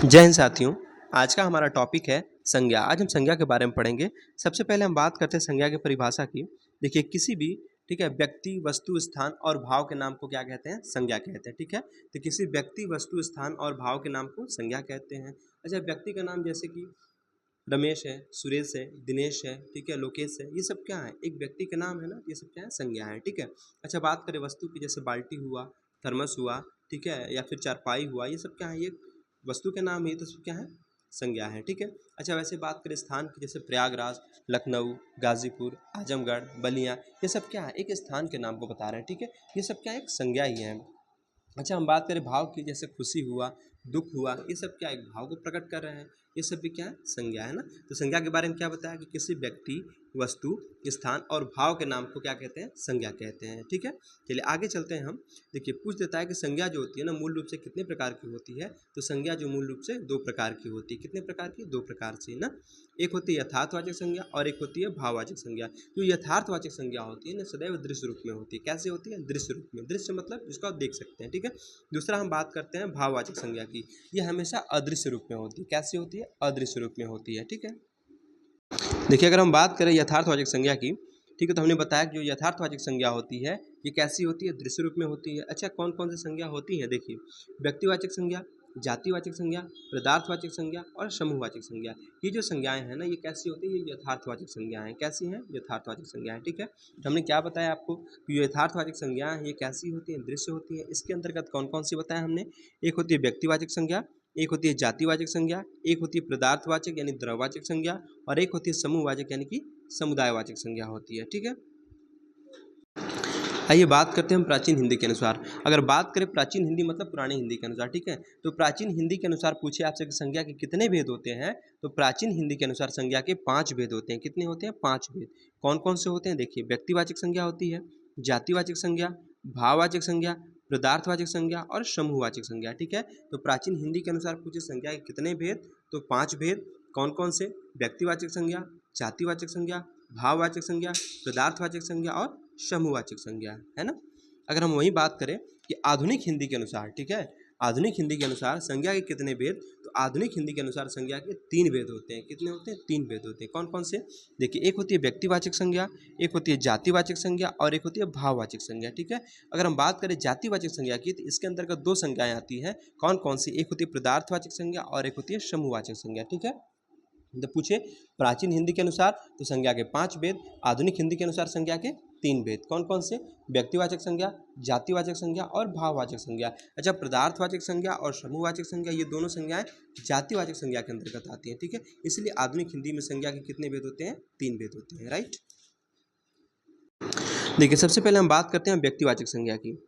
जय हिंद साथियों। आज का हमारा टॉपिक है संज्ञा। आज हम संज्ञा के बारे में पढ़ेंगे। सबसे पहले हम बात करते हैं संज्ञा की परिभाषा की। देखिए, किसी भी व्यक्ति, वस्तु, स्थान और भाव के नाम को क्या कहते हैं? संज्ञा कहते हैं। ठीक है, तो किसी व्यक्ति, वस्तु, स्थान और भाव के नाम को संज्ञा कहते हैं। अच्छा, व्यक्ति का नाम जैसे कि रमेश है, सुरेश है, दिनेश है, ठीक है, लोकेश है, ये सब क्या है? एक व्यक्ति का नाम है ना, ये सब क्या है? संज्ञा है। ठीक है। अच्छा, बात करें वस्तु की, जैसे बाल्टी हुआ, थर्मस हुआ, ठीक है, या फिर चारपाई हुआ, ये सब क्या है? ये वस्तु के नाम है, तो सब क्या है? संज्ञा है। ठीक है। अच्छा, वैसे बात करें स्थान की, जैसे प्रयागराज, लखनऊ, गाजीपुर, आजमगढ़, बलिया, ये सब क्या है? एक स्थान के नाम को बता रहे हैं। ठीक है, ये सब क्या है? एक संज्ञा ही है। अच्छा, हम बात करें भाव की, जैसे खुशी हुआ, दुख हुआ, ये सब क्या एक भाव को प्रकट कर रहे हैं, ये सब भी क्या है? संज्ञा है ना। तो संज्ञा के बारे में क्या बताया कि किसी व्यक्ति, वस्तु, स्थान और भाव के नाम को क्या कहते हैं? संज्ञा कहते हैं। ठीक है, चलिए आगे चलते हैं हम। देखिए, पूछ देता है कि संज्ञा जो होती है ना, मूल रूप से कितने प्रकार की होती है? तो संज्ञा जो मूल रूप से दो प्रकार की होती है। कितने प्रकार की? दो प्रकार से ना। एक होती है यथार्थवाचक संज्ञा और एक होती है भाववाचक संज्ञा। जो यथार्थवाचक संज्ञा होती है ना, सदैव दृश्य रूप में होती है। कैसे होती है? दृश्य रूप में। दृश्य मतलब जिसको आप देख सकते हैं। ठीक है। दूसरा हम बात करते हैं भाववाचक संज्ञा की। ये हमेशा अदृश्य रूप में होती है। कैसी होती है? अदृश्य रूप में होती है। ठीक है। देखिए, अगर हम बात करें यथार्थवाचक संज्ञा की, ठीक है, तो हमने बताया कि जो यथार्थवाचक संज्ञा होती है, ये कैसी होती है? दृश्य रूप में होती है। अच्छा, कौन कौन सी संज्ञा होती है? देखिए, व्यक्तिवाचक संज्ञा, जातिवाचक संज्ञा, पदार्थवाचक संज्ञा और समूहवाचक संज्ञा। ये जो संज्ञाएं हैं ना, ये कैसी होती है? ये यथार्थवाचक संज्ञाएं। कैसी हैं? यथार्थवाचक संज्ञाएं। ठीक है, तो हमने क्या बताया आपको कि जो यथार्थवाचक संज्ञाएं हैं, ये कैसी होती हैं? दृश्य होती है। इसके अंतर्गत कौन कौन सी बताया हमने? एक होती है व्यक्तिवाचक संज्ञा, एक होती है जातिवाचक संज्ञा, एक होती है पदार्थवाचक यानी द्रववाचक संज्ञा और एक होती है समूहवाचक यानी कि समुदायवाचक संज्ञा होती है। ठीक है। आइए बात करते हैं हम प्राचीन हिंदी के अनुसार। अगर बात करें प्राचीन हिंदी मतलब पुरानी हिंदी के अनुसार, ठीक है, तो प्राचीन हिंदी के अनुसार पूछे आपसे कि संज्ञा के कितने भेद होते हैं, तो प्राचीन हिंदी के अनुसार संज्ञा के 5 भेद होते हैं। कितने होते हैं? 5 भेद। कौन कौन से होते हैं? देखिए, व्यक्तिवाचक संज्ञा होती है, जातिवाचक संज्ञा, भाववाचक संज्ञा, पदार्थवाचक संज्ञा और समूहवाचक संज्ञा। ठीक है, तो प्राचीन हिंदी के अनुसार पूछे संज्ञा के कितने भेद, तो 5 भेद। कौन कौन से? व्यक्तिवाचक संज्ञा, जातिवाचक संज्ञा, भाववाचक संज्ञा, पदार्थवाचक संज्ञा और समूहवाचक संज्ञा, है ना। अगर हम वही बात करें कि आधुनिक हिंदी के अनुसार, ठीक है, आधुनिक हिंदी के अनुसार संज्ञा के कितने भेद, तो आधुनिक हिंदी के अनुसार संज्ञा के 3 भेद होते हैं। कितने होते हैं? 3 भेद होते हैं। कौन कौन से? देखिए, एक होती है व्यक्तिवाचक संज्ञा, एक होती है जातिवाचक संज्ञा और एक होती है भाववाचक संज्ञा। ठीक है, अगर हम बात करें जातिवाचक संज्ञा की, तो इसके अंतर्गत 2 संज्ञाएं आती हैं। कौन कौन सी? एक होती है पदार्थवाचक संज्ञा और एक होती है समूहवाचक संज्ञा। ठीक है, जब पूछे प्राचीन हिंदी के अनुसार तो संज्ञा के 5 भेद, आधुनिक हिंदी के अनुसार संज्ञा के 3 भेद। कौन कौन से? व्यक्तिवाचक संज्ञा, जातिवाचक संज्ञा और भाववाचक संज्ञा। अच्छा, पदार्थवाचक संज्ञा और समूहवाचक संज्ञा, ये दोनों संज्ञाएं जातिवाचक संज्ञा के अंतर्गत आती हैं। ठीक है, इसलिए आधुनिक हिंदी में संज्ञा के कितने भेद होते हैं? 3 भेद होते हैं। राइट। देखिए, सबसे पहले हम बात करते हैं व्यक्तिवाचक संज्ञा की।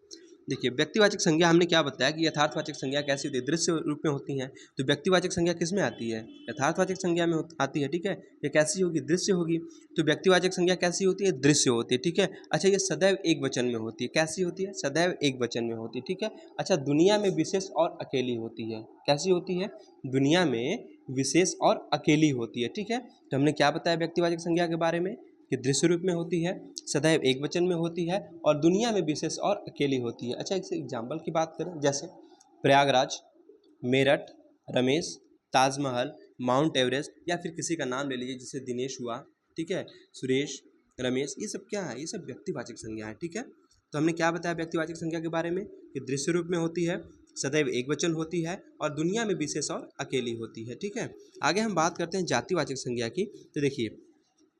देखिए, व्यक्तिवाचक संज्ञा हमने क्या बताया कि यथार्थवाचक संज्ञा कैसी होती है? दृश्य रूप में होती हैं। तो व्यक्तिवाचक संज्ञा किस में आती है? यथार्थवाचक संज्ञा में आती है। ठीक है, ये कैसी होगी? दृश्य होगी। तो व्यक्तिवाचक संज्ञा कैसी होती है? दृश्य होती है। ठीक है। अच्छा, ये सदैव एक वचन में होती है। कैसी होती है? सदैव एक वचन में होती है। ठीक है। अच्छा, दुनिया में विशेष और अकेली होती है। कैसी होती है? दुनिया में विशेष और अकेली होती है। ठीक है, तो हमने क्या बताया व्यक्तिवाचक संज्ञा के बारे में कि दृश्य रूप में होती है, सदैव एक वचन में होती है और दुनिया में विशेष और अकेली होती है। अच्छा, एक एग्जाम्पल की बात करें, जैसे प्रयागराज, मेरठ, रमेश, ताजमहल, माउंट एवरेस्ट या फिर किसी का नाम ले लीजिए, जैसे दिनेश हुआ, ठीक है, सुरेश, रमेश, ये सब क्या है? ये सब व्यक्तिवाचक संज्ञा है। ठीक है, तो हमने क्या बताया व्यक्तिवाचक संज्ञा के बारे में कि दृश्य रूप में होती है, सदैव एक वचन होती है और दुनिया में विशेष और अकेली होती है। ठीक है, आगे हम बात करते हैं जातिवाचक संज्ञा की। तो देखिए,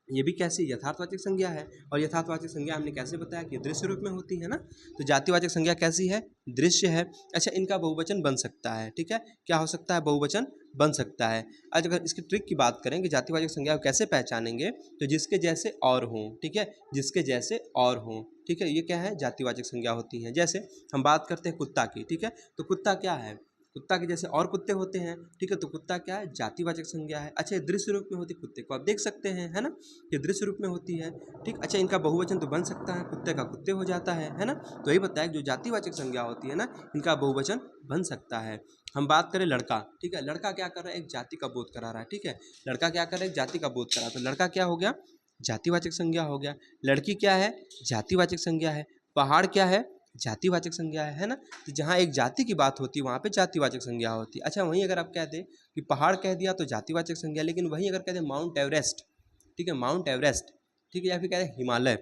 ये भी कैसी? यथार्थवाचक संज्ञा है और यथार्थवाचक संज्ञा हमने कैसे बताया कि दृश्य रूप में होती है ना। तो जातिवाचक संज्ञा कैसी है? दृश्य है। अच्छा, इनका बहुवचन बन सकता है। ठीक है, क्या हो सकता है? बहुवचन बन सकता है। आज अगर इसकी ट्रिक की बात करें कि जातिवाचक संज्ञा को कैसे पहचानेंगे, तो जिसके जैसे और हों। ठीक है, जिसके जैसे और हों। ठीक है, ये क्या है? जातिवाचक संज्ञा होती है। जैसे हम बात करते हैं कुत्ता की। ठीक है, तो कुत्ता क्या है? कुत्ता के जैसे और कुत्ते होते हैं। ठीक है, तो कुत्ता क्या है? जातिवाचक संज्ञा है। अच्छा, ये दृश्य रूप में होती है, कुत्ते को आप देख सकते हैं, है ना, ये दृश्य रूप में होती है। ठीक। अच्छा, इनका बहुवचन तो बन सकता है, कुत्ते का कुत्ते हो जाता है ना। तो यही बताया कि जो जातिवाचक संज्ञा होती है ना, इनका बहुवचन बन सकता है। हम बात करें लड़का। ठीक है, लड़का क्या कर रहा है? एक जाति का बोध करा रहा है। ठीक है, लड़का क्या कर रहा है? एक जाति का बोध करा, तो लड़का क्या हो गया? जातिवाचक संज्ञा हो गया। लड़की क्या है? जातिवाचक संज्ञा है। पहाड़ क्या है? जातिवाचक संज्ञा है ना। तो जहाँ एक जाति की बात होती है वहाँ पे जातिवाचक संज्ञा होती है। अच्छा, वहीं अगर आप कह दें कि पहाड़ कह दिया तो जातिवाचक संज्ञा, लेकिन वहीं अगर कह दें माउंट एवरेस्ट, ठीक है, माउंट एवरेस्ट, ठीक है, या फिर कह दें हिमालय,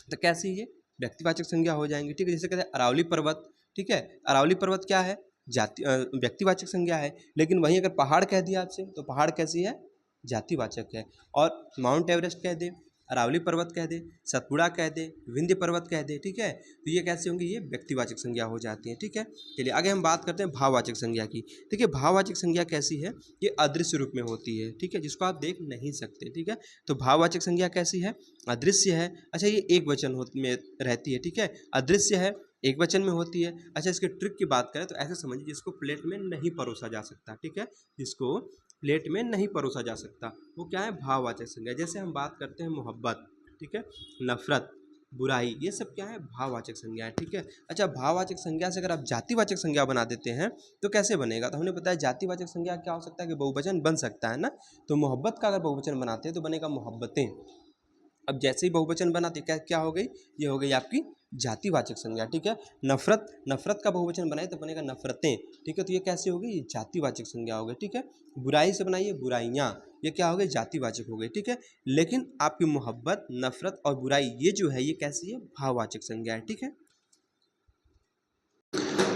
तो कैसे ये व्यक्तिवाचक संज्ञा हो जाएंगी। ठीक है, जैसे कहते हैं अरावली पर्वत, ठीक है, अरावली पर्वत क्या है, व्यक्तिवाचक संज्ञा है। लेकिन वहीं अगर पहाड़ कह दिया आपसे तो पहाड़ कैसी है, जातिवाचक है। और माउंट एवरेस्ट कह दे, अरावली पर्वत कह दे, सतपुड़ा कह दे, विंध्य पर्वत कह दे, ठीक है, तो ये कैसे होंगी, ये व्यक्तिवाचक संज्ञा हो जाती है। ठीक है, चलिए आगे हम बात करते हैं भाववाचक संज्ञा की। देखिए भाववाचक संज्ञा कैसी है, ये अदृश्य रूप में होती है, ठीक है, जिसको आप देख नहीं सकते। ठीक है, तो भाववाचक संज्ञा कैसी है, अदृश्य है। अच्छा, ये एक वचन में रहती है, ठीक है, अदृश्य है, एक वचन में होती है। अच्छा, इसके ट्रिक की बात करें तो ऐसे समझिए जिसको प्लेट में नहीं परोसा जा सकता, ठीक है, जिसको प्लेट में नहीं परोसा जा सकता, वो क्या है, भाववाचक संज्ञा। जैसे हम बात करते हैं मोहब्बत, ठीक है, नफरत, बुराई, ये सब क्या है, भाववाचक संज्ञा है। ठीक है, अच्छा, भाववाचक संज्ञा से अगर आप जातिवाचक संज्ञा बना देते हैं तो कैसे बनेगा, तो हमने बताया जातिवाचक संज्ञा क्या हो सकता है कि बहुवचन बन सकता है ना। तो मोहब्बत का अगर बहुवचन बनाते हैं तो बनेगा मोहब्बतें। अब जैसे ही बहुवचन बना तो क्या क्या हो गई, ये हो गई आपकी जातिवाचक संज्ञा। ठीक है, नफरत, नफरत का बहुवचन बनाए तो बनेगा नफरतें। ठीक है, तो ये कैसे होगी, ये जातिवाचक संज्ञा हो गई। ठीक है, बुराई से बनाइए बुराइयाँ, ये क्या हो गई, जातिवाचक हो गई। ठीक है, लेकिन आपकी मोहब्बत, नफरत और बुराई ये जो है ये कैसी है, भाववाचक संज्ञा है। ठीक है,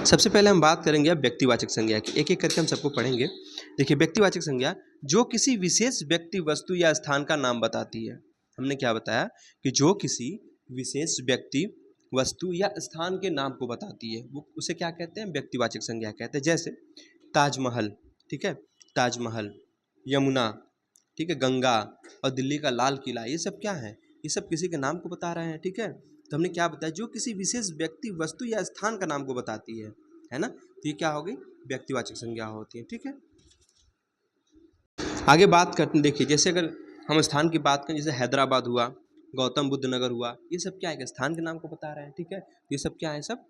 सबसे पहले हम बात करेंगे अब व्यक्तिवाचक संज्ञा की, एक एक करके हम सबको पढ़ेंगे। देखिए व्यक्तिवाचक संज्ञा जो किसी विशेष व्यक्ति, वस्तु या स्थान का नाम बताती है। हमने क्या बताया कि जो किसी विशेष व्यक्ति, वस्तु या स्थान के नाम को बताती है वो उसे क्या कहते हैं, व्यक्तिवाचक संज्ञा कहते हैं। जैसे ताजमहल, ठीक है, ताजमहल, यमुना, ठीक है, गंगा और दिल्ली का लाल किला, ये सब क्या है, ये सब किसी के नाम को बता रहे हैं। ठीक है, तो हमने क्या बताया, जो किसी विशेष व्यक्ति, वस्तु या स्थान का नाम को बताती है ना, तो ये क्या हो गई, व्यक्तिवाचक संज्ञा होती है। ठीक है, आगे बात करते हैं। देखिए जैसे अगर हम स्थान की बात करें, जैसे हैदराबाद हुआ, गौतम बुद्ध नगर हुआ, ये सब क्या है, स्थान के नाम को बता रहे हैं। ठीक है, ये सब क्या है, सब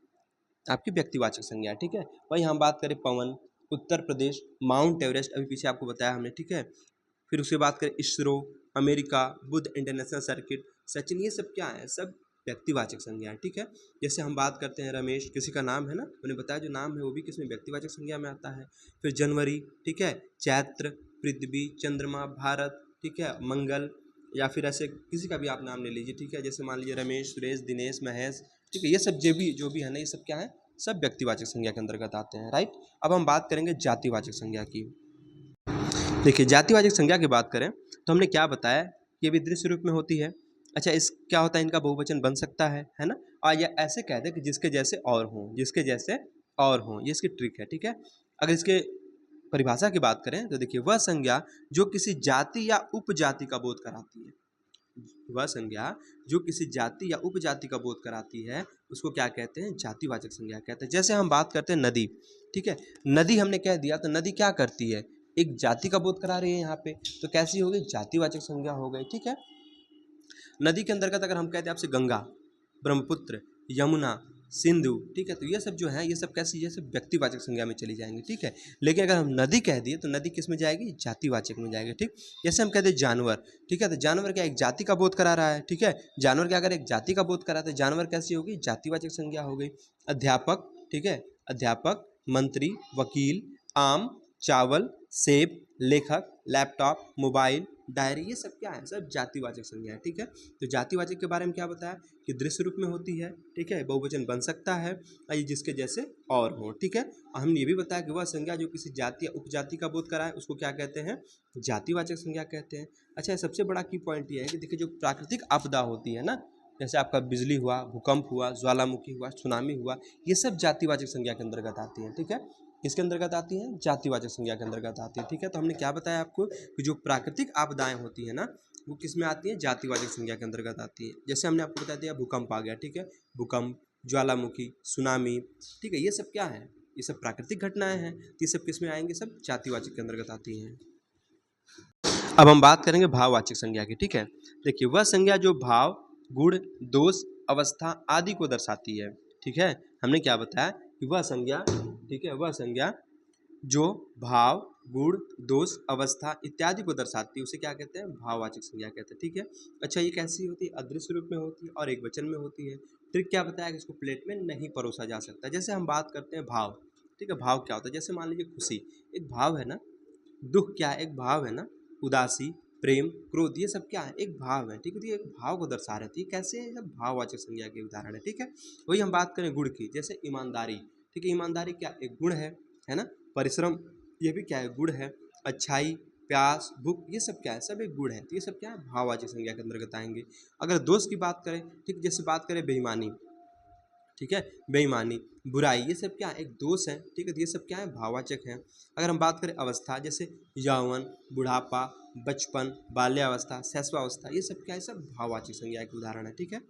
आपकी व्यक्तिवाचक संज्ञा है। ठीक है, वही हम बात करें पवन, उत्तर प्रदेश, माउंट एवरेस्ट, अभी पीछे आपको बताया हमने। ठीक है, फिर उसके बात करें ISRO, America, Buddha international circuit, Sachin, ये सब क्या है, सब व्यक्तिवाचक संज्ञा है। ठीक है, जैसे हम बात करते हैं रमेश, किसी का नाम है ना, मैंने बताया जो नाम है वो भी किसमें, व्यक्तिवाचक संज्ञा में आता है। फिर जनवरी, ठीक है, चैत्र, पृथ्वी, चंद्रमा, भारत, ठीक है, मंगल, या फिर ऐसे किसी का भी आप नाम ले लीजिए। ठीक है, जैसे मान लीजिए रमेश, सुरेश, दिनेश, महेश, ठीक है, ये सब जो भी है ना, ये सब क्या है, सब व्यक्तिवाचक संज्ञा के अंतर्गत आते हैं। राइट, अब हम बात करेंगे जातिवाचक संज्ञा की। देखिए जातिवाचक संज्ञा की बात करें तो हमने क्या बताया कि ये भी दृश्य रूप में होती है। अच्छा, इस क्या होता है, इनका बहुवचन बन सकता है ना, और या ऐसे कह दे कि जिसके जैसे और हों, जिसके जैसे और हों, ये इसकी ट्रिक है। ठीक है, अगर इसके परिभाषा की बात करें तो देखिए वह संज्ञा जो किसी जाति या उपजाति का बोध कराती है, वह संज्ञा जो किसी जाति या उपजाति का बोध कराती है उसको क्या कहते हैं, जातिवाचक संज्ञा कहते हैं। जैसे हम बात करते हैं नदी, ठीक है, नदी हमने कह दिया तो नदी क्या करती है, एक जाति का बोध करा रही है यहाँ पे, तो कैसी हो गई, जातिवाचक संज्ञा हो गई। ठीक है, नदी के अंतर्गत अगर हम कहते हैं आपसे गंगा, ब्रह्मपुत्र, यमुना, सिंधु, ठीक है, तो ये सब जो है ये सब कैसी, ये सब व्यक्तिवाचक संज्ञा में चली जाएंगी। ठीक है, लेकिन अगर हम नदी कह दिए तो नदी किस में जाएगी, जातिवाचक में जाएगी। ठीक, जैसे हम कहते हैं जानवर, ठीक है, तो जानवर क्या एक जाति का बोध करा रहा है। ठीक है, जानवर क्या अगर एक जाति का बोध करा तो जानवर कैसी होगी, जातिवाचक संज्ञा हो गई। अध्यापक, ठीक है, अध्यापक, मंत्री, वकील, आम, चावल, सेब, लेखक, लैपटॉप, मोबाइल, डायरी, ये सब क्या है, सब जातिवाचक संज्ञा है। ठीक है, तो जातिवाचक के बारे में क्या बताया कि दृश्य रूप में होती है। ठीक है, बहुवचन बन सकता है और ये जिसके जैसे और हो। ठीक है, और हमने ये भी बताया कि वह संज्ञा जो किसी जाति या उपजाति का बोध कराए उसको क्या कहते हैं, जातिवाचक संज्ञा कहते हैं। अच्छा, सबसे बड़ा की पॉइंट ये है कि देखिए जो प्राकृतिक आपदा होती है ना, जैसे आपका बिजली हुआ, भूकंप हुआ, ज्वालामुखी हुआ, सुनामी हुआ, ये सब जातिवाचक संज्ञा के अंतर्गत आती है। ठीक है, किसके अंतर्गत आती हैं, जातिवाचक संज्ञा के अंतर्गत आती है। ठीक है, तो हमने क्या बताया आपको कि जो प्राकृतिक आपदाएं होती है ना वो किस में आती हैं, जातिवाचक संज्ञा के अंतर्गत आती है। जैसे हमने आपको बता दिया भूकंप आ गया, ठीक है, भूकंप, ज्वालामुखी, सुनामी, ठीक है, ये सब क्या है, ये सब प्राकृतिक घटनाएं हैं, ये सब किस में आएंगे, सब जातिवाचक के अंतर्गत आती हैं। अब हम बात करेंगे भाववाचक संज्ञा की। ठीक है, देखिए वह संज्ञा जो भाव, गुण, दोष, अवस्था आदि को दर्शाती है। ठीक है, हमने क्या बताया कि वह संज्ञा, ठीक है, वह संज्ञा जो भाव, गुण, दोष, अवस्था इत्यादि को दर्शाती है उसे क्या कहते हैं, भाववाचक संज्ञा कहते हैं। ठीक है, अच्छा, ये कैसी होती है, अदृश्य रूप में होती है और एक वचन में होती है। ट्रिक क्या बताया कि इसको प्लेट में नहीं परोसा जा सकता। जैसे हम बात करते हैं भाव, ठीक है, भाव क्या होता है, जैसे मान लीजिए खुशी एक भाव है ना, दुख क्या है एक भाव है ना, उदासी, प्रेम, क्रोध, ये सब क्या है एक भाव है, ठीक है। तो ये एक भाव को दर्शा रहे थे, कैसे ये सब भाववाचक संज्ञा के उदाहरण है, ठीक है। वही हम बात करें गुण की, जैसे ईमानदारी, ठीक है, ईमानदारी क्या एक गुण है ना। परिश्रम ये भी क्या है गुण है। अच्छाई, प्यास, भूख, ये सब क्या है सब एक गुण है। तो ये सब क्या है भाववाचक संज्ञा के अंतर्गत आएंगे। अगर दोष की बात करें, ठीक, जैसे बात करें बेईमानी, ठीक है, बेईमानी, बुराई, ये सब क्या है एक दोष है, ठीक है। तो ये सब क्या है भाववाचक है। अगर हम बात करें अवस्था, जैसे यौवन, बुढ़ापा, बचपन, बाल्यावस्था, शैशवावस्था, ये सब क्या है सब भाववाचक संज्ञा के उदाहरण है, ठीक है।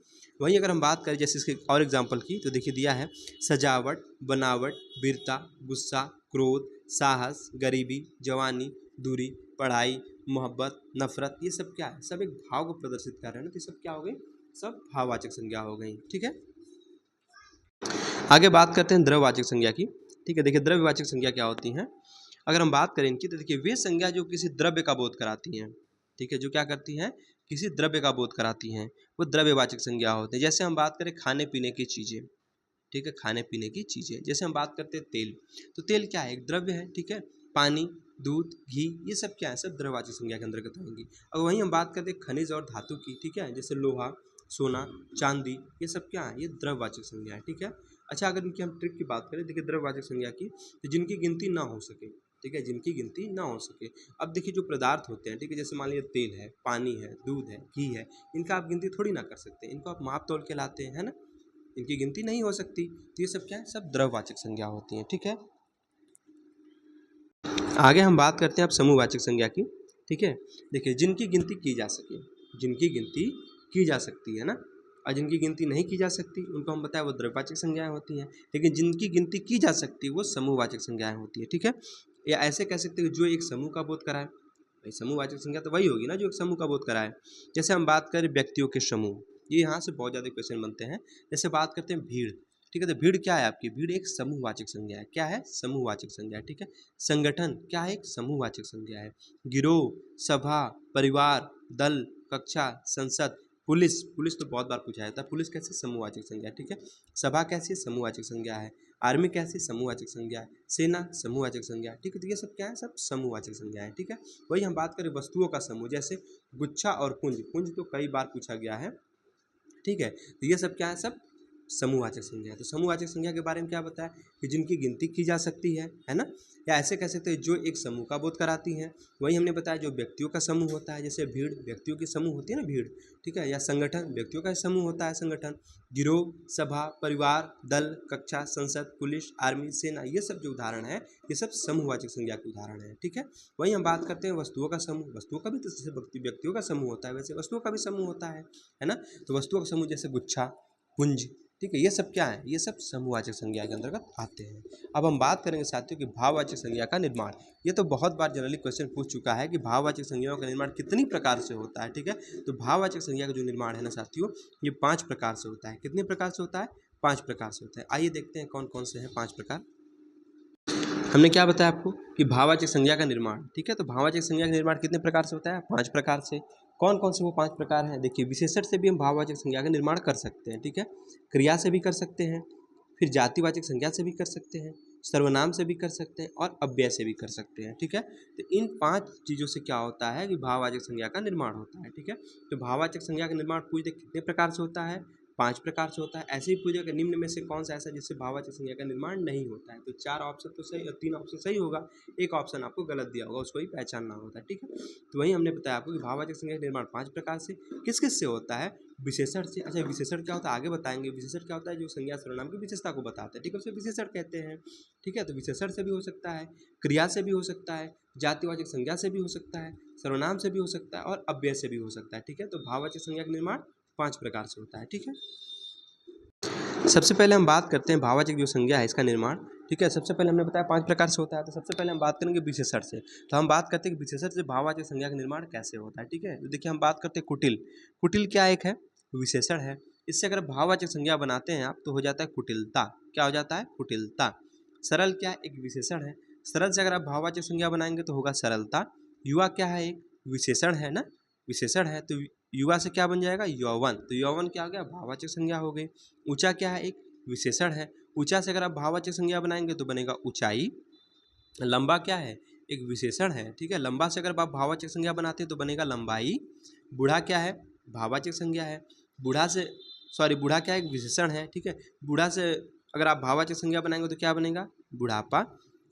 वहीं अगर हम बात करें जैसे इसके और एग्जाम्पल की, तो देखिए दिया है सजावट, बनावट, वीरता, गुस्सा, क्रोध, साहस, गरीबी, जवानी, दूरी, पढ़ाई, मोहब्बत, नफरत, ये सब क्या है सब एक भाव को प्रदर्शित कर रहे हैं ना। तो ये सब क्या हो गई सब भाववाचक संज्ञा हो गई, ठीक है। आगे बात करते हैं द्रव्यवाचक संज्ञा की, ठीक है। देखिए द्रव्यवाचक संज्ञा क्या होती हैं। अगर हम बात करें इनकी, तो देखिए वे संज्ञा जो किसी द्रव्य का बोध कराती हैं, ठीक है, जो क्या करती हैं किसी द्रव्य का बोध कराती हैं, वो द्रव्यवाचक संज्ञा होते हैं। जैसे हम बात करें खाने पीने की चीज़ें, ठीक है, खाने पीने की चीज़ें, जैसे हम बात करते हैं तेल, तो तेल क्या है एक द्रव्य है, ठीक है। पानी, दूध, घी, ये सब क्या है सब द्रव्यवाचक संज्ञा के अंतर्गत आएंगी। और वहीं हम बात करते हैं खनिज और धातु की, ठीक है, जैसे लोहा, सोना, चांदी, ये सब क्या है ये द्रव्यवाचक संज्ञा है, ठीक है। अच्छा अगर इनकी हम ट्रिक की बात करें, देखिए द्रव्यवाचक संज्ञा की, तो जिनकी गिनती ना हो सके, ठीक है, जिनकी गिनती ना हो सके। अब देखिए जो पदार्थ होते हैं, ठीक है, जैसे मान लीजिए तेल है, पानी है, दूध है, घी है, इनका आप गिनती थोड़ी ना कर सकते, इनको आप माप तोल के लाते हैं, है ना, इनकी गिनती नहीं हो सकती। तो ये सब क्या है सब द्रव्यवाचक संज्ञा होती हैं, ठीक है। आगे हम बात करते हैं अब समूहवाचक संज्ञा की, ठीक है। देखिए जिनकी गिनती की जा सके, जिनकी गिनती की जा सकती है ना, और जिनकी गिनती नहीं की जा सकती उनको हम बताएं वो द्रव्यवाचक संज्ञाएं होती हैं। लेकिन जिनकी गिनती की जा सकती है वो समूहवाचक संज्ञाएं होती है, ठीक है। या ऐसे कह सकते हैं जो एक समूह का बोध कराए, भाई समूहवाचक संज्ञा तो वही होगी ना जो एक समूह का बोध कराए। जैसे हम बात करें व्यक्तियों के समूह, ये यहाँ से बहुत ज़्यादा क्वेश्चन बनते हैं। जैसे बात करते हैं भीड़, ठीक है, तो भीड़ क्या है आपकी, भीड़ एक समूहवाचक संज्ञा है, क्या है समूहवाचक संज्ञा है, ठीक है। संगठन क्या है एक समूहवाचक संज्ञा है। गिरोह, सभा, परिवार, दल, कक्षा, संसद, पुलिस, पुलिस तो बहुत बार पूछा जाता है, पुलिस कैसे समूहवाचक संज्ञा है, ठीक है। सभा कैसी समूहवाचक संज्ञा है। आर्मी कैसी समूहवाचक संज्ञा है। सेना समूहवाचक संज्ञा है, ठीक है। तो ये सब क्या है सब समूहवाचक संज्ञा है, ठीक है। वही हम बात करें वस्तुओं का समूह, जैसे गुच्छा और कुंज, कुंज तो कई बार पूछा गया है, ठीक है। तो ये सब क्या है सब समूहवाचक संज्ञा है। तो समूहवाचक संज्ञा के बारे में क्या बताया कि जिनकी गिनती की जा सकती है ना, या ऐसे कह सकते हैं जो एक समूह का बोध कराती हैं। वही हमने बताया जो व्यक्तियों का समूह होता है, जैसे भीड़ व्यक्तियों की समूह होती है ना भीड़, ठीक है। या संगठन व्यक्तियों का समूह होता है संगठन। गिरोह, सभा, परिवार, दल, कक्षा, संसद, पुलिस, आर्मी, सेना, ये सब जो उदाहरण है ये सब समूहवाचक संज्ञा के उदाहरण है, ठीक है। वही हम बात करते हैं वस्तुओं का समूह, वस्तुओं का भी तो जैसे व्यक्तियों का समूह होता है वैसे वस्तुओं का भी समूह होता है ना। तो वस्तुओं का समूह जैसे गुच्छा, कुंज, ठीक है, ये सब क्या है ये सब समूहवाचक संज्ञा के अंतर्गत आते हैं। अब हम बात करेंगे साथियों कि भाववाचक संज्ञा का निर्माण। ये तो बहुत बार जनरली क्वेश्चन पूछ चुका है कि भाववाचक संज्ञाओं का निर्माण कितनी प्रकार से होता है, ठीक है। तो भाववाचक संज्ञा का जो निर्माण है ना साथियों, ये 5 प्रकार से होता है। कितने प्रकार से होता है 5 प्रकार से होता है। आइए देखते हैं कौन कौन से हैं 5 प्रकार। हमने क्या बताया आपको कि भाववाचक संज्ञा का निर्माण, ठीक है। तो भाववाचक संज्ञा का निर्माण कितने प्रकार से होता है 5 प्रकार से। कौन कौन से वो 5 प्रकार हैं देखिए, विशेषण से भी हम भाववाचक संज्ञा का निर्माण कर सकते हैं, ठीक है। क्रिया से भी कर सकते हैं, फिर जातिवाचक संज्ञा से भी कर सकते हैं, सर्वनाम से भी कर सकते हैं और अव्यय से भी कर सकते हैं, ठीक है। तो इन 5 चीज़ों से क्या होता है कि भाववाचक संज्ञा का निर्माण होता है, ठीक है। तो भाववाचक संज्ञा का निर्माण पूछ दे कितने प्रकार से होता है 5 प्रकार से होता है। ऐसे ही पूछे कि निम्न में से कौन सा ऐसा जिससे भाववाचक संज्ञा का निर्माण नहीं होता है, तो 4 ऑप्शन तो सही, 3 ऑप्शन सही होगा, एक ऑप्शन आपको गलत दिया होगा, उसको ही पहचानना होता है, ठीक है। तो वही हमने बताया आपको कि भाववाचक संज्ञा का निर्माण 5 प्रकार से किस किस से होता है, विशेषण से। अच्छा विशेषण क्या होता है आगे बताएंगे। विशेषण क्या होता है जो संज्ञा सर्वनाम की विशेषता को बताता है, ठीक है, उसे विशेषण कहते हैं, ठीक है। तो विशेषण से भी हो सकता है, क्रिया से भी हो सकता है, जातिवाचक संज्ञा से भी हो सकता है, सर्वनाम से भी हो सकता है और अव्यय से भी हो सकता है, ठीक है। तो भाववाचक संज्ञा का निर्माण 5 प्रकार से होता है, ठीक है। सबसे पहले हम बात करते हैं भाववाचक जो संज्ञा है इसका निर्माण, ठीक है। सबसे पहले हमने बताया 5 प्रकार से होता है, तो सबसे पहले हम बात करेंगे विशेषण से। तो हम बात करते हैं कि विशेषण से भाववाचक संज्ञा का निर्माण कैसे होता है, ठीक है। तो देखिए हम बात करते हैं कुटिल। कुटिल क्या एक है विशेषण है, इससे अगर भाववाचक संज्ञा बनाते हैं आप तो हो जाता है कुटिलता। क्या हो जाता है कुटिलता। सरल क्या है एक विशेषण है, सरल से अगर आप भाववाचक संज्ञा बनाएंगे तो होगा सरलता। युवा क्या है एक विशेषण है ना, विशेषण है, तो युवा से क्या बन जाएगा, यौवन, तो यौवन क्या हो गया, भाववाचक संज्ञा हो गई। ऊंचा क्या है, एक विशेषण है, ऊंचा से अगर आप भाववाचक संज्ञा बनाएंगे तो बनेगा ऊंचाई। लंबा क्या है, एक विशेषण है, ठीक है, लंबा से अगर आप भाववाचक संज्ञा बनाते हैं तो बनेगा लंबाई। बूढ़ा क्या है, भाववाचक संज्ञा है, बूढ़ा से बूढ़ा क्या है, एक विशेषण है, ठीक है, बूढ़ा से अगर आप भाववाचक संज्ञा बनाएंगे तो क्या बनेगा, बुढ़ापा।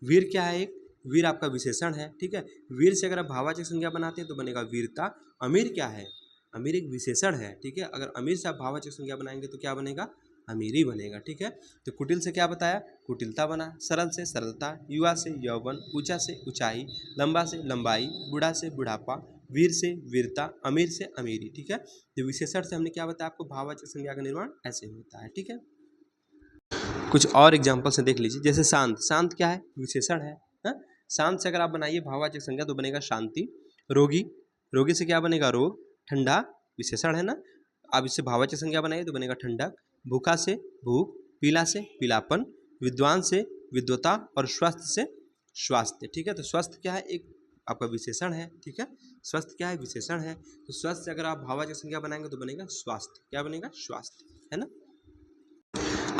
वीर क्या है, एक वीर आपका विशेषण है, ठीक है, वीर से अगर आप भाववाचक संज्ञा बनाते हैं तो बनेगा वीरता। अमीर क्या है, अमीर एक विशेषण है, ठीक है, अगर अमीर से आप भाववाचक संज्ञा बनाएंगे तो क्या बनेगा, अमीरी बनेगा, ठीक है। तो कुटिल से क्या बताया, कुटिलता बना। सरल से सरलता, युवा से यौवन, ऊंचा से ऊंचाई, लंबा से लंबाई, बूढ़ा से बुढ़ापा, वीर से वीरता, अमीर से अमीरी, ठीक है। तो विशेषण से हमने क्या बताया आपको, भाववाचक संज्ञा का निर्माण ऐसे होता है, ठीक है। कुछ और एग्जाम्पल से देख लीजिए, जैसे शांत, शांत क्या है, विशेषण है, हा? शांत से अगर आप बनाइए भाववाचक संज्ञा तो बनेगा शांति। रोगी, रोगी से क्या बनेगा, रोग। ठंडा विशेषण है ना, आप इससे भाववाचक संज्ञा बनाइए तो बनेगा ठंडक। भूखा से भूख, पीला से पीलापन, विद्वान से विद्वता, और स्वस्थ से स्वास्थ्य, ठीक है। तो स्वस्थ क्या है, एक आपका विशेषण है, ठीक है, स्वस्थ क्या है, विशेषण है, तो स्वस्थ से अगर आप भाववाचक संज्ञा बनाएंगे तो बनेगा स्वास्थ्य, क्या बनेगा, स्वास्थ्य, है ना।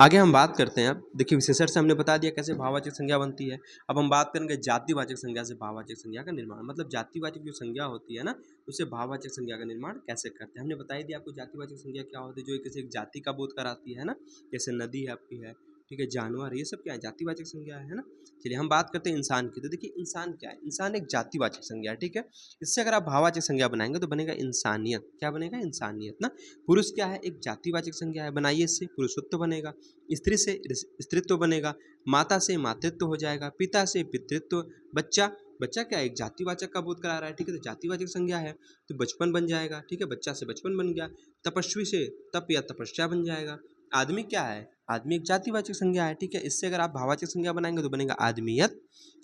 आगे हम बात करते हैं, अब देखिए विशेषण से हमने बता दिया कैसे भाववाचक संज्ञा बनती है। अब हम बात करेंगे जातिवाचक संज्ञा से भाववाचक संज्ञा का निर्माण, मतलब जातिवाचक जो संज्ञा होती है ना, उससे भाववाचक संज्ञा का निर्माण कैसे करते हैं। हमने बता ही दिया आपको जातिवाचक संज्ञा क्या होती है, जो किसी एक जाति का बोध कराती है ना, जैसे नदी है आपकी है, ठीक है, जानवर, ये सब क्या है, जातिवाचक संज्ञा है ना। चलिए हम बात करते हैं इंसान की, तो देखिए इंसान क्या है, इंसान एक जातिवाचक संज्ञा है, ठीक है। इससे अगर आप भाववाचक संज्ञा बनाएंगे तो बनेगा इंसानियत, क्या बनेगा, इंसानियत ना। पुरुष क्या है, एक जातिवाचक संज्ञा है, बनाइए इससे पुरुषत्व बनेगा। स्त्री से स्त्रीत्व बनेगा, माता से मातृत्व हो जाएगा, पिता से पितृत्व, बच्चा, बच्चा क्या है, एक जातिवाचक का बोध करा रहा है, ठीक है, तो जातिवाचक संज्ञा है तो बचपन बन जाएगा, ठीक है, बच्चा से बचपन बन गया। तपस्वी से तप या तपस्या बन जाएगा। आदमी क्या है, आदमी एक जातिवाचक संज्ञा है, ठीक है, इससे अगर आप भाववाचक संज्ञा बनाएंगे तो बनेगा आदमियत।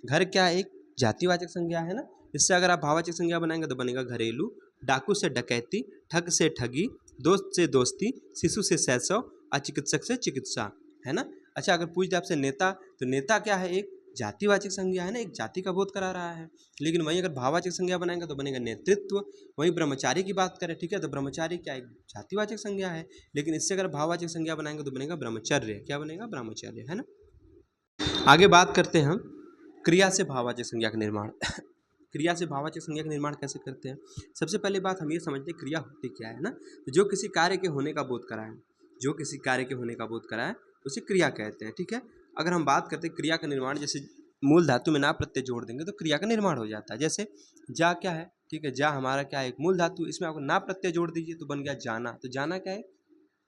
घर क्या है, एक जातिवाचक संज्ञा है ना, इससे अगर आप भाववाचक संज्ञा बनाएंगे तो बनेगा घरेलू। डाकू से डकैती, ठग से ठगी, दोस्त से दोस्ती, शिशु से शैशव, अचिकित्सक से चिकित्सा, है ना। अच्छा अगर पूछ दे आपसे नेता, तो नेता क्या है, एक जातिवाचक संज्ञा है ना, एक जाति का बोध करा रहा है। लेकिन वहीं अगर भाववाचक संज्ञा बनाएंगे तो बनेगा नेतृत्व। वहीं ब्रह्मचारी की बात करें, ठीक है, तो ब्रह्मचारी क्या एक जातिवाचक संज्ञा है, लेकिन इससे अगर भाववाचक संज्ञा बनाएंगे तो बनेगा ब्रह्मचर्य, क्या बनेगा, ब्रह्मचर्य, है ना। आगे बात करते हैं हम क्रिया से भाववाचक संज्ञा का निर्माण। क्रिया से भाववाचक संज्ञा का निर्माण कैसे करते हैं। सबसे पहले बात हम ये समझते हैं क्रिया होती क्या है ना, तो जो किसी कार्य के होने का बोध कराए, जो किसी कार्य के होने का बोध कराए उसे क्रिया कहते हैं, ठीक है। अगर हम बात करते हैं क्रिया का निर्माण, जैसे मूल धातु में ना प्रत्यय जोड़ देंगे तो क्रिया का निर्माण हो जाता है। जैसे जा क्या है, ठीक है, जा हमारा क्या है, एक मूल धातु, इसमें आपको ना प्रत्यय जोड़ दीजिए तो बन गया जाना, तो जाना क्या है,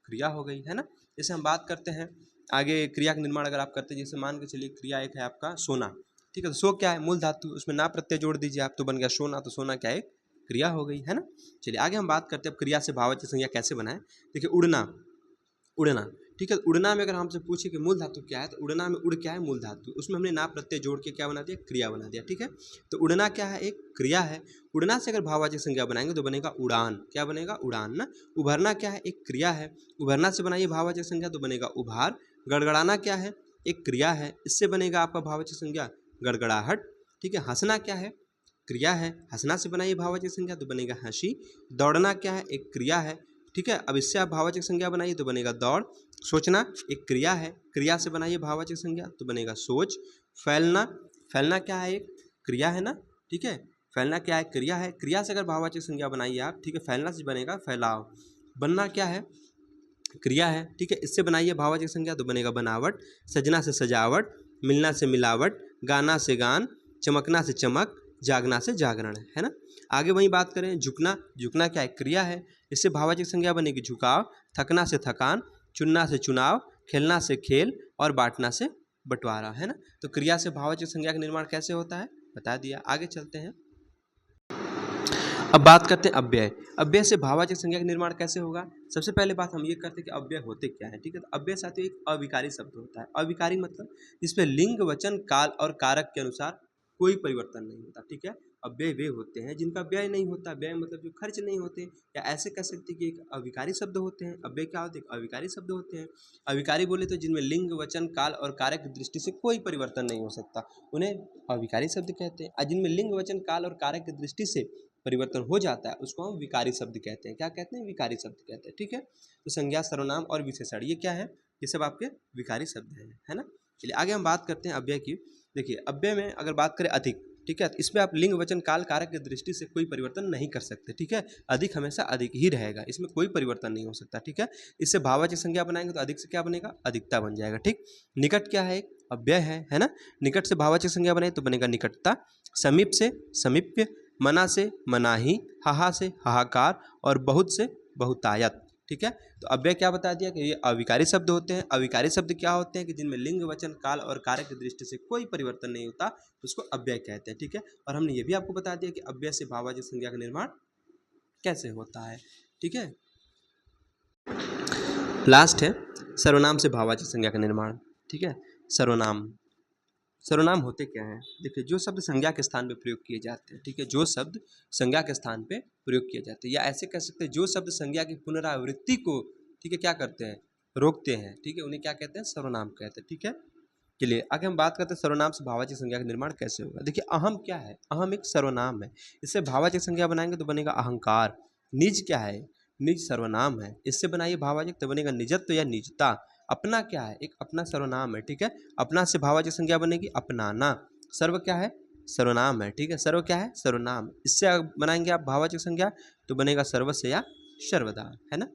क्रिया हो गई, है ना। जैसे हम बात करते हैं आगे क्रिया का निर्माण अगर आप करते हैं, जैसे मान के चलिए क्रिया एक है आपका सोना, ठीक है, तो सो क्या है, मूल धातु, उसमें ना प्रत्यय जोड़ दीजिए आप तो बन गया सोना, तो सोना क्या है, क्रिया हो गई, है ना। चलिए आगे हम बात करते हैं अब क्रिया से भाववाचक संज्ञा कैसे बनाए। देखिए उड़ना, उड़ना, ठीक है, उड़ना में अगर हमसे पूछे कि मूल धातु क्या है, तो उड़ना में उड़ क्या है, मूल धातु, उसमें हमने ना प्रत्यय जोड़ के क्या बना दिया, क्रिया बना दिया, ठीक है। तो उड़ना क्या है, एक क्रिया है। उड़ना से अगर भाववाचक संज्ञा बनाएंगे तो बनेगा उड़ान, क्या बनेगा, उड़ान ना। उभरना क्या है, एक क्रिया है, उभरना से बनाइए भाववाचक संज्ञा तो बनेगा उभार। गड़गड़ाना क्या है, एक क्रिया है, इससे बनेगा आपका भाववाचक संज्ञा गड़गड़ाहट, ठीक है। हंसना क्या है, क्रिया है, हंसना से बनाइए भाववाचक संज्ञा तो बनेगा हंसी। दौड़ना क्या है, एक क्रिया है, ठीक है, अब इससे आप भाववाचक संज्ञा बनाइए तो बनेगा दौड़। सोचना एक क्रिया है, क्रिया से बनाइए भाववाचक संज्ञा तो बनेगा सोच। फैलना, फैलना क्या है, एक क्रिया है ना, ठीक है, फैलना क्या है, क्रिया है, क्रिया से अगर भाववाचक संज्ञा बनाइए आप, ठीक है, फैलना से बनेगा फैलाव। बनना क्या है, क्रिया है, ठीक है, इससे बनाइए भाववाचक संज्ञा तो बनेगा बनावट। सजना से सजावट, मिलना से मिलावट, गाना से गान, चमकना से चमक, जागना से जागरण, है ना। आगे वही बात करें झुकना, झुकना क्या है, क्रिया है, इससे भाववाचक संज्ञा बनेगी झुकाव। थकना से थकान, चुनना से चुनाव, खेलना से खेल, और बांटना से बंटवारा, है ना। तो क्रिया से भाववाचक संज्ञा का निर्माण कैसे होता है बता दिया। आगे चलते हैं, अब बात करते हैं अव्यय। अव्यय से भाववाचक संज्ञा का निर्माण कैसे होगा। सबसे पहले बात हम ये करते हैं कि अव्यय होते क्या है, ठीक है। तो अव्यय साथियों एक अविकारी शब्द होता है। अविकारी मतलब जिसमें लिंग वचन काल और कारक के अनुसार कोई परिवर्तन नहीं होता, ठीक है। अव्यय वे होते हैं जिनका व्यय नहीं होता, व्यय मतलब जो खर्च नहीं होते, या ऐसे कह सकते हैं कि एक अविकारी शब्द होते हैं। अव्यय क्या होते हैं, अविकारी शब्द होते हैं। अविकारी बोले तो जिनमें लिंग वचन काल और कारक की दृष्टि से कोई परिवर्तन नहीं हो सकता, उन्हें अविकारी शब्द कहते हैं। और जिनमें लिंग वचन काल और कारक की दृष्टि से परिवर्तन हो जाता है उसको हम विकारी शब्द कहते हैं। क्या कहते हैं? विकारी शब्द कहते हैं। ठीक है, तो संज्ञा, सर्वनाम और विशेषण ये क्या है? ये सब आपके विकारी शब्द हैं, है ना। चलिए आगे हम बात करते हैं अव्यय की। देखिए अव्यय में अगर बात करें अधिक, ठीक है, तो इसमें आप लिंग वचन काल कारक की दृष्टि से कोई परिवर्तन नहीं कर सकते। ठीक है, अधिक हमेशा अधिक ही रहेगा, इसमें कोई परिवर्तन नहीं हो सकता। ठीक है, इससे भाववाचक संज्ञा बनाएंगे तो अधिक से क्या बनेगा? अधिकता बन जाएगा। ठीक, निकट क्या है? एक अव्यय है ना। निकट से भाववाचक संज्ञा बने तो बनेगा निकटता। समीप से समीप्य, मना से मनाही, हाहा से हाहाकार और बहुत से बहुतायत। ठीक है, तो अव्यय क्या बता दिया कि ये अविकारी शब्द होते हैं। अविकारी शब्द क्या होते हैं? कि जिनमें लिंग वचन काल और कारक की दृष्टि से कोई परिवर्तन नहीं होता, तो उसको अव्यय कहते हैं। ठीक है, और हमने ये भी आपको बता दिया कि अव्यय से भाववाचक संज्ञा का निर्माण कैसे होता है। ठीक है, लास्ट है सर्वनाम से भाववाचक संज्ञा का निर्माण। ठीक है, सर्वनाम, सर्वनाम होते क्या हैं? देखिए जो शब्द संज्ञा के स्थान पे प्रयोग किए जाते हैं। ठीक है, जो शब्द संज्ञा के स्थान पे प्रयोग किए जाते हैं, या ऐसे कह सकते हैं जो शब्द संज्ञा की पुनरावृत्ति को, ठीक है, क्या करते हैं? रोकते हैं। ठीक है, उन्हें क्या कहते हैं? सर्वनाम कहते हैं। ठीक है, चलिए आगे हम बात करते हैं सर्वनाम से भाववाचक संज्ञा का निर्माण कैसे होगा। देखिए अहम क्या है? अहम एक सर्वनाम है, इससे भाववाचक संज्ञा बनाएंगे तो बनेगा अहंकार। निज क्या है? निज सर्वनाम है, इससे बनाइए भाववाचक तो बनेगा निजत्व या निजता। अपना क्या है? एक अपना सर्वनाम है। ठीक है, अपना से भाववाचक संज्ञा बनेगी अपनाना। सर्व क्या है? सर्वनाम है। ठीक है, सर्व क्या है? सर्वनाम। इससे बनाएंगे आप भाववाचक संज्ञा तो बनेगा सर्वस्य या सर्वदा, है ना।